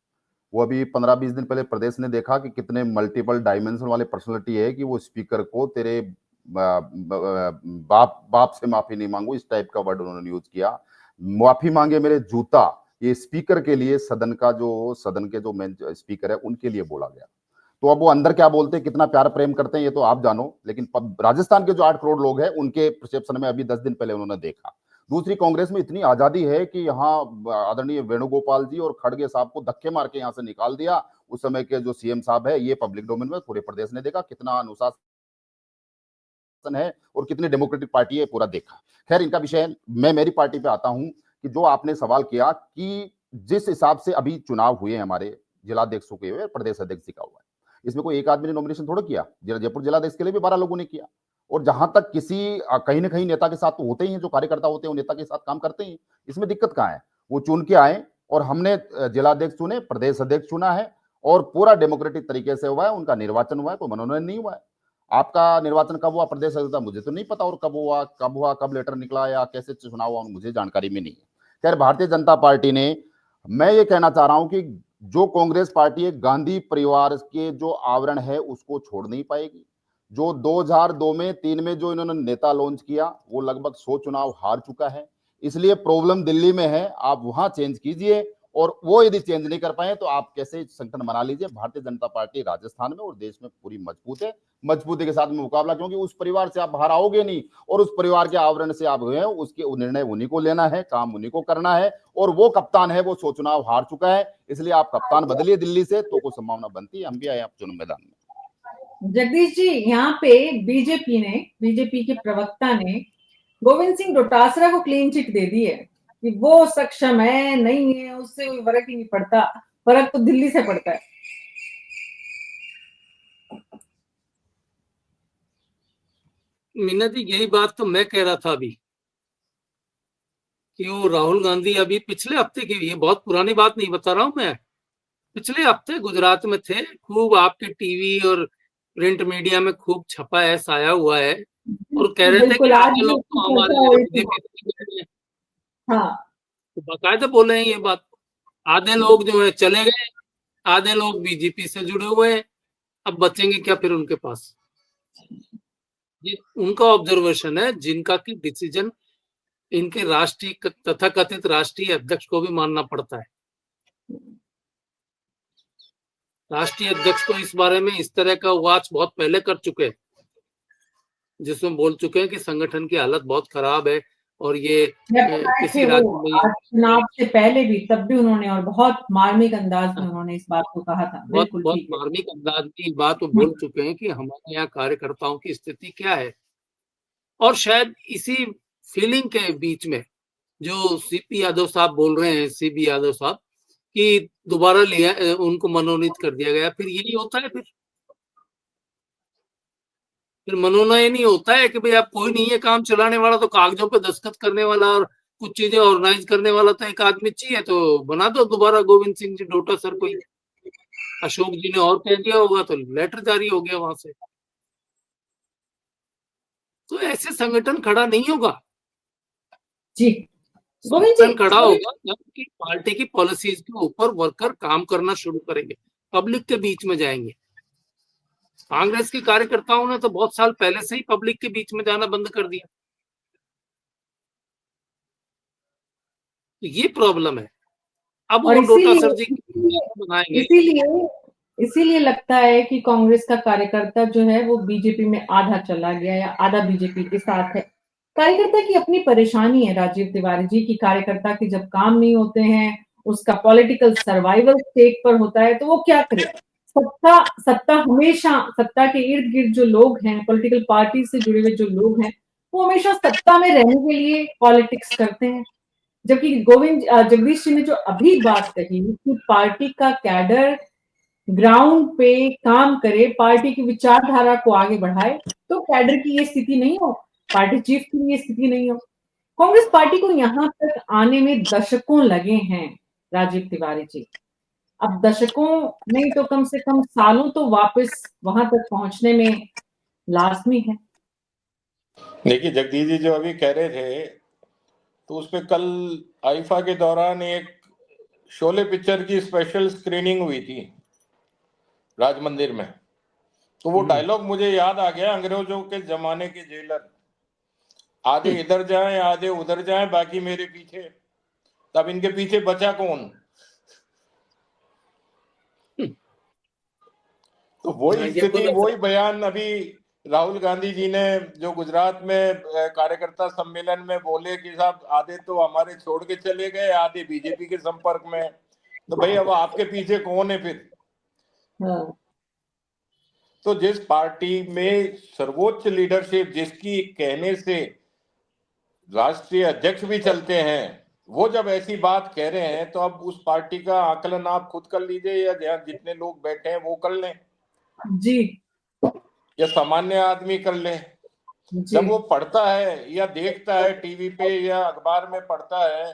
वो अभी 15-20 दिन पहले प्रदेश ने देखा कि कितने मल्टीपल डायमेंशन वाले पर्सनैलिटी है कि वो स्पीकर को तेरे बाप से माफी नहीं मांगू, इस टाइप का वर्ड उन्होंने यूज किया। माफी मांगे मेरे जूता, ये स्पीकर के लिए, सदन के जो मेन स्पीकर है उनके लिए बोला गया। तो अब वो अंदर क्या बोलते हैं, कितना प्यार प्रेम करते हैं, ये तो आप जानो, लेकिन राजस्थान के जो 8 करोड़ लोग हैं उनके परसेप्शन में अभी 10 दिन पहले उन्होंने देखा। दूसरी, कांग्रेस में इतनी आजादी है कि यहाँ आदरणीय वेणुगोपाल जी और खड़गे साहब को धक्के मार के यहाँ से निकाल दिया। उस समय के जो सीएम साहब है, ये पब्लिक डोमेन में पूरे प्रदेश ने देखा कितना अनुशासन है और कितनी डेमोक्रेटिक पार्टी है, पूरा देखा। खैर, इनका विषय है। मैं मेरी पार्टी पे आता हूं कि जो आपने सवाल किया कि जिस हिसाब से अभी चुनाव हुए हमारे जिलाध्यक्षों के हुए, प्रदेश अध्यक्ष का हुआ है, इसमें कोई एक आदमी ने नॉमिनेशन थोड़ा किया। जयपुर जिलाध्यक्ष के लिए भी 12 लोगों ने किया। और जहां तक कहीं ना कहीं नेता के साथ तो होते ही हैं, जो कार्यकर्ता होते हैं वो नेता के साथ काम करते हैं, इसमें दिक्कत कहां है? वो चुन के आए और हमने जिलाध्यक्ष चुने, प्रदेश अध्यक्ष चुना है और पूरा डेमोक्रेटिक तरीके से हुआ है। उनका निर्वाचन हुआ है, कोई मनोनयन नहीं हुआ है। आपका निर्वाचन कब हुआ प्रदेश अध्यक्ष, मुझे तो नहीं पता, और कब लेटर निकला या कैसे चुनाव हुआ, मुझे जानकारी में नहीं है। खैर, भारतीय जनता पार्टी ने, मैं ये कहना चाह रहा हूं कि जो कांग्रेस पार्टी है, गांधी परिवार के जो आवरण है उसको छोड़ नहीं पाएगी। जो 2002 में 3 में जो इन्होंने नेता लॉन्च किया, वो लगभग 100 चुनाव हार चुका है। इसलिए प्रॉब्लम दिल्ली में है, आप वहां चेंज कीजिए और वो यदि चेंज नहीं कर पाए तो आप कैसे संगठन बना लीजिए। भारतीय जनता पार्टी राजस्थान में और देश में पूरी मजबूत है, मजबूती के साथ में मुकाबला, क्योंकि उस परिवार से आप बाहर आओगे नहीं और उस परिवार के आवरण से आप हुए हैं, उसके निर्णय उन्हीं को लेना है, काम उन्हीं को करना है। और वो कप्तान है, वो चुनाव हार चुका है, इसलिए आप कप्तान बदलिए दिल्ली से तो कुछ संभावना बनती है। हम भी आए आप चुनाव मैदान में। जगदीश जी, यहाँ पे बीजेपी के प्रवक्ता ने गोविंद सिंह डोटासरा को क्लीन चिट दे दी है कि वो सक्षम है, नहीं है, उससे कोई फर्क ही नहीं पड़ता, फर्क तो दिल्ली से पड़ता है। मीना जी, यही बात तो मैं कह रहा था अभी कि वो राहुल गांधी अभी पिछले हफ्ते की, ये बहुत पुरानी बात नहीं बता रहा हूं मैं, पिछले हफ्ते गुजरात में थे, खूब आपके टीवी और प्रिंट मीडिया में खूब छपा है, छाया हुआ है, और कह रहे थे कि बिल्कुल, आज आधे भी लोग उसकी तो हमारे चर्चा हुई थी। बीजेपी, हाँ, तो बाकायदा बोले हैं ये बात, आधे लोग जो है चले गए, आधे लोग बीजेपी से जुड़े हुए हैं, अब बचेंगे क्या फिर उनके पास। ये उनका ऑब्जर्वेशन है, जिनका की डिसीजन इनके राष्ट्रीय तथाकथित राष्ट्रीय अध्यक्ष को भी मानना पड़ता है। राष्ट्रीय अध्यक्ष को इस बारे में इस तरह का वाच बहुत पहले कर चुके हैं, जिसमें बोल चुके हैं कि संगठन की हालत बहुत खराब है और ये किसी राज्य में, चुनाव से पहले भी, तब भी उन्होंने, और बहुत मार्मिक अंदाज में उन्होंने इस बात को कहा था। बिल्कुल बहुत ठीक है। मार्मिक अंदाज में बात वो बोल चुके हैं कि हमारे यहाँ कार्यकर्ताओं की स्थिति क्या है, और शायद इसी फीलिंग के बीच में जो सीपी यादव साहब बोल रहे हैं, सीबी यादव साहब, कि दोबारा लिया, उनको मनोनीत कर दिया गया, फिर यही होता है, फिर मनोनयन नहीं होता है कि भाई आप कोई नहीं है काम चलाने वाला, तो कागजों पे दस्तखत करने वाला और कुछ चीजें ऑर्गेनाइज करने वाला तो एक आदमी चाहिए, तो बना दो दोबारा गोविंद सिंह जी डोटासरा कोई। अशोक जी ने और कह दिया होगा तो लेटर जारी हो गया वहां से। तो ऐसे संगठन खड़ा नहीं होगा जी, गोविंद संगठन जी, खड़ा होगा जबकि पार्टी की पॉलिसीज के ऊपर वर्कर काम करना शुरू करेंगे, पब्लिक के बीच में जाएंगे। कांग्रेस के कार्यकर्ताओं ने तो बहुत साल पहले से ही पब्लिक के बीच में जाना बंद कर दिया, तो ये प्रॉब्लम है। अब वो डोटासरा जी बनाएंगे, इसीलिए लगता है कि कांग्रेस का कार्यकर्ता जो है वो बीजेपी में आधा चला गया या आधा बीजेपी के साथ है। कार्यकर्ता की अपनी परेशानी है राजीव तिवारी जी, की कार्यकर्ता के जब काम नहीं होते हैं, उसका पॉलिटिकल सर्वाइवल स्टेक पर होता है, तो वो क्या करे। सत्ता हमेशा, सत्ता के इर्द गिर्द जो लोग हैं, पॉलिटिकल पार्टी से जुड़े हुए जो लोग हैं, वो हमेशा सत्ता में रहने के लिए पॉलिटिक्स करते हैं। जबकि जगदीश जी ने जो अभी बात कही कि पार्टी का कैडर ग्राउंड पे काम करे, पार्टी की विचारधारा को आगे बढ़ाए, तो कैडर की ये स्थिति नहीं हो, पार्टी चीफ की ये स्थिति नहीं हो। कांग्रेस पार्टी को यहाँ तक आने में दशकों लगे हैं राजीव तिवारी जी। अब दशकों नहीं तो कम से कम सालों तो वापस वहां तक पहुंचने में लाजमी है। देखिए जगदीश जी जो अभी कह रहे थे, तो उसपे कल आईफा के दौरान एक शोले पिक्चर की स्पेशल स्क्रीनिंग हुई थी राज मंदिर में, तो वो डायलॉग मुझे याद आ गया, अंग्रेजों के जमाने के जेलर, आधे इधर जाएं आधे उधर जाएं बाकी मेरे पीछे। तब इनके पीछे बचा कौन? तो वही स्थिति, वही बयान अभी राहुल गांधी जी ने जो गुजरात में कार्यकर्ता सम्मेलन में बोले कि साहब आधे तो हमारे छोड़ के चले गए, आधे बीजेपी के संपर्क में, तो भाई अब आपके पीछे कौन है फिर? हाँ। तो जिस पार्टी में सर्वोच्च लीडरशिप, जिसकी कहने से राष्ट्रीय अध्यक्ष भी चलते हैं, वो जब ऐसी बात कह रहे हैं, तो अब उस पार्टी का आकलन आप खुद कर लीजिए, या जहाँ जितने लोग बैठे हैं वो कर लें जी, या सामान्य आदमी कर ले। जब वो पढ़ता है या देखता है टीवी पे या अखबार में पढ़ता है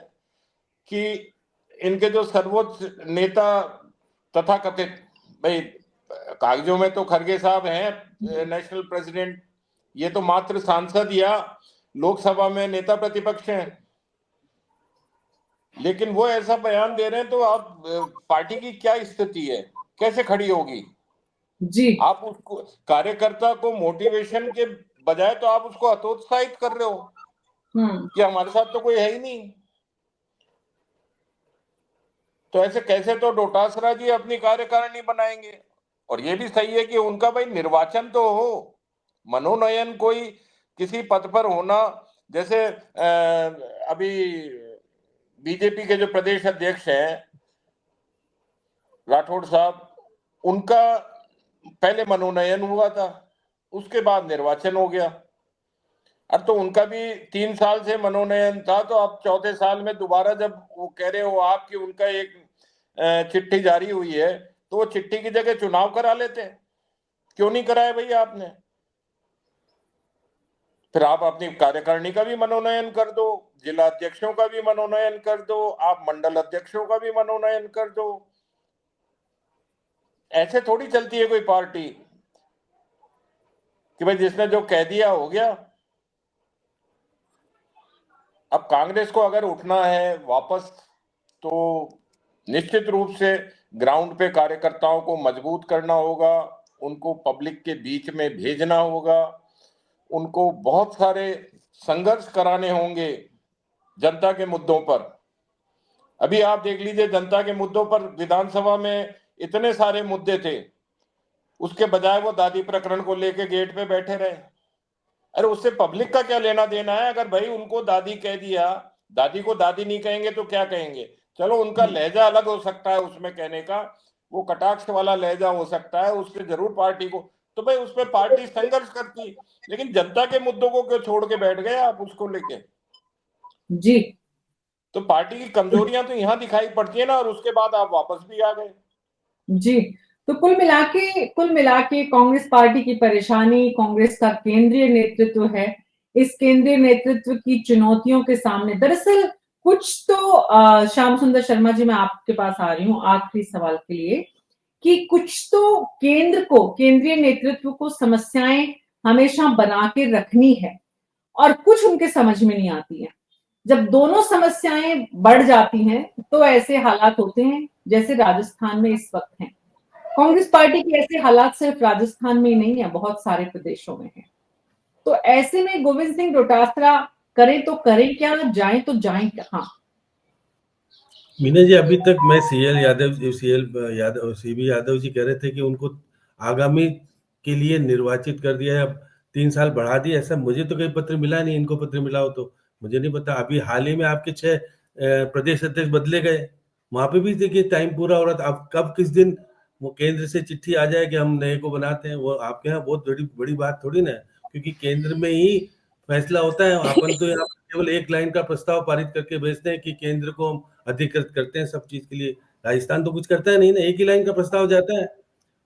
कि इनके जो सर्वोच्च नेता तथा कथित, भाई कागजों में तो खड़गे साहब हैं नेशनल प्रेसिडेंट, ये तो मात्र सांसद या लोकसभा में नेता प्रतिपक्ष हैं, लेकिन वो ऐसा बयान दे रहे हैं, तो आप पार्टी की क्या स्थिति है, कैसे खड़ी होगी जी। आप उसको, कार्यकर्ता को मोटिवेशन के बजाय तो आप उसको हतोत्साहित कर रहे हो कि हमारे साथ तो कोई है ही नहीं। तो ऐसे कैसे तो डोटासरा जी अपनी कार्यकारिणी बनाएंगे। और ये भी सही है कि उनका भाई निर्वाचन तो हो, मनोनयन कोई किसी पद पर होना, जैसे अभी बीजेपी के जो प्रदेश अध्यक्ष हैं राठौड़ साहब, उनका पहले मनोनयन हुआ था, उसके बाद निर्वाचन हो गया। अब तो उनका भी 3 साल से मनोनयन था, तो अब चौथे साल में दोबारा जब वो कह रहे हो आप कि उनका एक चिट्ठी जारी हुई है, तो वो चिट्ठी की जगह चुनाव करा लेते हैं। क्यों नहीं कराया भैया आपने? फिर आप अपनी कार्यकारिणी का भी मनोनयन कर दो, जिला अध्यक्षों का भी मनोनयन कर दो, आप मंडल अध्यक्षों का भी मनोनयन कर दो। ऐसे थोड़ी चलती है कोई पार्टी कि भाई जिसने जो कह दिया हो गया। अब कांग्रेस को अगर उठना है वापस, तो निश्चित रूप से ग्राउंड पे कार्यकर्ताओं को मजबूत करना होगा, उनको पब्लिक के बीच में भेजना होगा, उनको बहुत सारे संघर्ष कराने होंगे जनता के मुद्दों पर। अभी आप देख लीजिए, जनता के मुद्दों पर विधानसभा में इतने सारे मुद्दे थे, उसके बजाय वो दादी प्रकरण को लेके गेट पे बैठे रहे। अरे उससे पब्लिक का क्या लेना देना है? अगर भाई उनको दादी कह दिया, दादी को दादी नहीं कहेंगे तो क्या कहेंगे? चलो उनका लहजा अलग हो सकता है, उसमें कहने का वो कटाक्ष वाला लहजा हो सकता है, उससे जरूर पार्टी को, तो भाई उस पर पार्टी संघर्ष करती। लेकिन जनता के मुद्दों को क्यों छोड़ के बैठ गए आप उसको लेके? जी, तो पार्टी की कमजोरियां तो यहाँ दिखाई पड़ती है ना, और उसके बाद आप वापस भी आ गए। जी। तो कुल मिला के कांग्रेस पार्टी की परेशानी कांग्रेस का केंद्रीय नेतृत्व है। इस केंद्रीय नेतृत्व की चुनौतियों के सामने दरअसल कुछ तो श्याम सुंदर शर्मा जी, मैं आपके पास आ रही हूँ आखिरी सवाल के लिए, कि कुछ तो केंद्रीय नेतृत्व को समस्याएं हमेशा बना के रखनी है और कुछ उनके समझ में नहीं आती है। जब दोनों समस्याएं बढ़ जाती हैं तो ऐसे हालात होते हैं जैसे राजस्थान में इस वक्त हैं। कांग्रेस पार्टी के ऐसे हालात सिर्फ राजस्थान में ही नहीं है, बहुत सारे प्रदेशों में है। तो ऐसे में गोविंद सिंह डोटासरा करें तो करें क्या, जाएं तो जाएं कहां? मीना जी, अभी तक मैं सीबी यादव जी कह रहे थे कि उनको आगामी के लिए निर्वाचित कर दिया है, अब 3 साल बढ़ा दिया। ऐसा मुझे तो कोई पत्र मिला नहीं, इनको पत्र मिला हो तो मुझे नहीं पता। अभी हाल ही में आपके 6 प्रदेश अध्यक्ष बदले गए, वहां पे भी देखिए टाइम पूरा हो रहा था। अब कब किस दिन वो केंद्र से चिट्ठी आ जाए कि हम नए को बनाते हैं, वो आपके यहाँ बहुत बड़ी बात थोड़ी ना है, क्योंकि केंद्र में ही फैसला होता है। अपन तो यहाँ केवल एक लाइन का प्रस्ताव पारित करके भेजते हैं कि केंद्र को हम अधिकृत करते हैं सब चीज के लिए। राजस्थान तो कुछ करता है नहीं ना, एक ही लाइन का प्रस्ताव जाता है।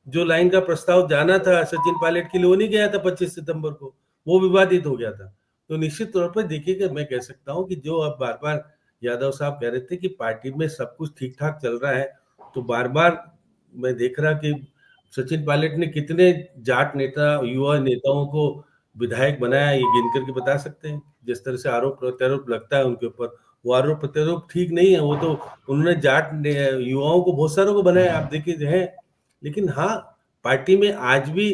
जो लाइन का प्रस्ताव जाना था सचिन पायलट के लिए, वो नहीं गया था 25 सितंबर को, वो विवादित हो गया था। तो निश्चित तौर पर देखिए कि मैं कह सकता हूँ कि जो अब बार बार यादव साहब कह रहे थे कि पार्टी में सब कुछ ठीक ठाक चल रहा है, तो बार बार मैं देख रहा कि सचिन पायलट ने कितने जाट नेता, युवा नेताओं को विधायक बनाया, ये गिन करके बता सकते हैं। जिस तरह से आरोप प्रत्यारोप लगता है उनके ऊपर, वो आरोप प्रत्यारोप ठीक नहीं है। वो तो उन्होंने जाट युवाओं को बहुत सारों को बनाया, आप देखिए हैं। लेकिन हाँ, पार्टी में आज भी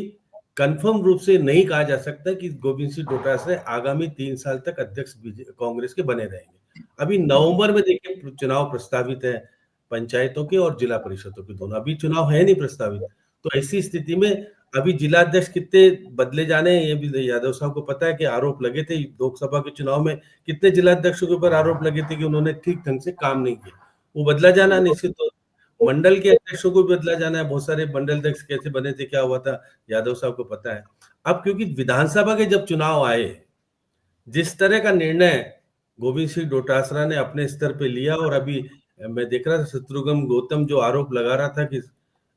कंफर्म रूप से नहीं कहा जा सकता कि गोविंद सिंह डोटासरा आगामी 3 साल तक अध्यक्ष कांग्रेस के बने रहेंगे। अभी नवंबर में देखिए चुनाव प्रस्तावित है, पंचायतों के और जिला परिषदों के दोनों। अभी चुनाव है नहीं प्रस्तावित, तो ऐसी स्थिति में अभी जिला अध्यक्ष कितने बदले जाने हैं ये भी यादव साहब को पता है। कि आरोप लगे थे लोकसभा के चुनाव में, कितने जिला अध्यक्षों के ऊपर आरोप लगे थे कि उन्होंने ठीक ढंग से काम नहीं किया, वो बदला जाना निश्चित। तो मंडल के अध्यक्षों को भी बदला जाना है, बहुत सारे मंडल अध्यक्ष कैसे बने थे, क्या हुआ था, यादव साहब को पता है। अब क्योंकि विधानसभा के जब चुनाव आए, जिस तरह का निर्णय गोविंद सिंह डोटासरा ने अपने स्तर पे लिया, और अभी मैं देख रहा था शत्रुघ्न गौतम जो आरोप लगा रहा था कि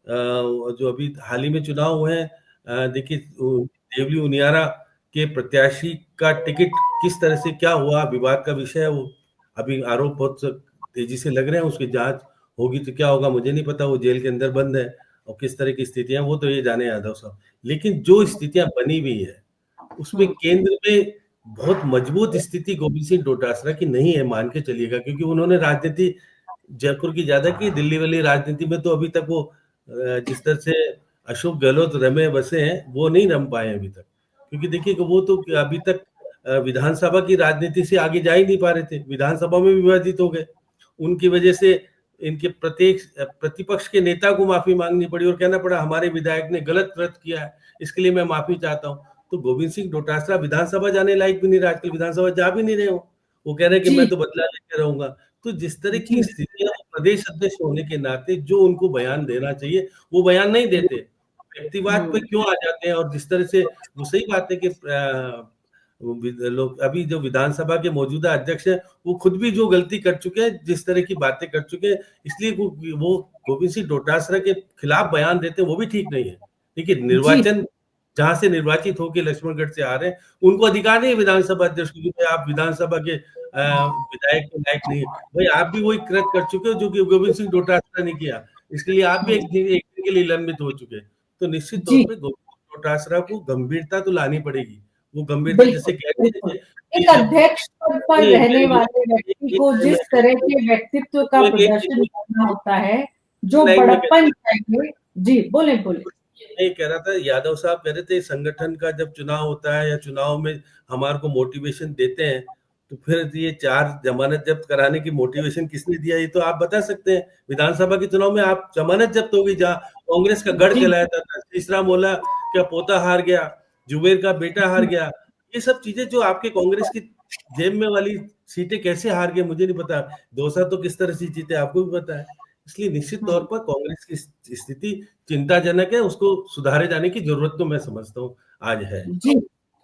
जो अभी हाल ही में चुनाव हुए हैं, देखिए देवली उनियारा के प्रत्याशी का टिकट किस तरह से क्या हुआ, विवाद का विषय है। वो अभी आरोप बहुत तेजी से लग रहे हैं, उसकी जांच होगी तो क्या होगा मुझे नहीं पता, वो जेल के अंदर बंद है, और किस तरह की स्थितियां वो तो ये जाने यादव साहब। लेकिन जो स्थितियां बनी हुई है उसमें केंद्र में बहुत मजबूत स्थिति गोविंद सिंह डोटासरा की नहीं है, मान के चलिएगा। क्योंकि उन्होंने राजनीति जयपुर की ज्यादा की, दिल्ली वाली राजनीति में तो अभी तक वो जिस तरह से अशोक गहलोत रमे बसे हैं, वो नहीं रम पाए अभी तक। क्योंकि देखिए कि वो तो अभी तक विधानसभा की राजनीति से आगे जा ही नहीं पा रहे थे, विधानसभा में विवादित हो गए। उनकी वजह से इनके प्रत्येक प्रतिपक्ष के नेता को माफी मांगनी पड़ी और कहना पड़ा हमारे विधायक ने गलत कृत्य किया है, इसके लिए मैं माफी चाहता हूँ। तो गोविंद सिंह डोटासरा विधानसभा जाने लायक भी नहीं रहे, आजकल विधानसभा जा भी नहीं रहे हो। वो कह रहे हैं कि मैं तो बदला लेके रहूंगा। तो जिस तरह की स्थितियां प्रदेश अध्यक्ष होने के नाते जो उनको बयान देना चाहिए वो बयान नहीं देते, व्यक्तिवाद पे क्यों आ जाते हैं। और जिस तरह से वो सही बात है कि लोग अभी जो विधानसभा के मौजूदा अध्यक्ष हैं वो खुद भी जो गलती कर चुके हैं, जिस तरह की बातें कर चुके हैं, इसलिए वो गोविंद सिंह डोटासरा के खिलाफ बयान देते हैं वो भी ठीक नहीं है। देखिए निर्वाचन जहां से निर्वाचित होकर लक्ष्मणगढ़ से आ रहे हैं उनको अधिकार नहीं है विधानसभा अध्यक्ष को, आप विधानसभा के विधायक के लायक नहीं है। भाई आप भी वही कृत्य कर चुके हो जो कि गोविंद सिंह डोटासरा ने किया, इसके लिए आप भी एक दिन के लिए निलंबित हो चुके हैं। तो निश्चित तौर पे गोविंद सिंह डोटासरा को गंभीरता तो लानी पड़ेगी। वो गंभीरता जैसे कहते हैं एक अध्यक्ष पद पर रहने वाले व्यक्ति को जिस तरह के व्यक्तित्व का प्रदर्शन करना होता है, जो बड़प्पन चाहिए। जी बोले। नहीं कह रहा था, यादव साहब कह रहे थे संगठन का जब चुनाव होता है या चुनाव में हमारे को मोटिवेशन देते हैं तो फिर ये 4 जमानत जब्त कराने की मोटिवेशन किसने दिया, ये तो आप बता सकते हैं। विधानसभा के चुनाव में आप जमानत जब्त होगी, जहाँ कांग्रेस का गढ़ चलाया था, तीसरा मोला का पोता हार गया, जुबेर का बेटा हार गया, ये सब चीजें जो आपके कांग्रेस की जेब में वाली सीटें कैसे हार गए मुझे नहीं पता। दौसा तो किस तरह से जीते आपको भी पता है। इसलिए निश्चित तौर पर कांग्रेस की स्थिति चिंताजनक है, उसको सुधारे जाने की जरूरत तो मैं समझता हूँ आज है।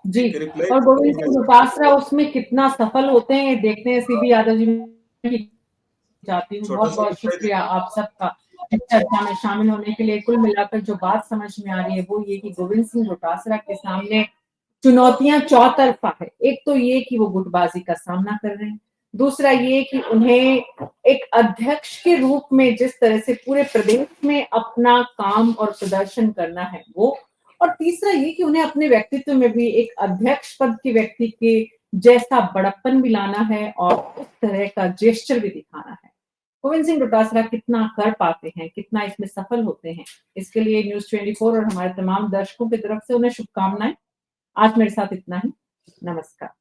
जी और गोविंद सिंह डोटासरा उसमें कितना सफल होते हैं देखते हैं। सीबी यादव जी चाहती हूँ, बहुत बहुत शुक्रिया आप सबका इस चर्चा में शामिल होने के लिए। कुल मिलाकर जो बात समझ में आ रही है वो ये कि गोविंद सिंह डोटासरा के सामने चुनौतियां चौतरफा है। एक तो ये कि वो गुटबाजी का सामना कर रहे हैं, दूसरा ये कि उन्हें एक अध्यक्ष के रूप में जिस तरह से पूरे प्रदेश में अपना काम और प्रदर्शन करना है वो, और तीसरा ये कि उन्हें अपने व्यक्तित्व में भी एक अध्यक्ष पद के व्यक्ति के जैसा बड़प्पन भी लाना है और उस तरह का जेस्चर भी दिखाना है। गोविंद सिंह डोटासरा कितना कर पाते हैं, कितना इसमें सफल होते हैं, इसके लिए न्यूज़ 24 और हमारे तमाम दर्शकों की तरफ से उन्हें शुभकामनाएं। आज मेरे साथ इतना ही, नमस्कार।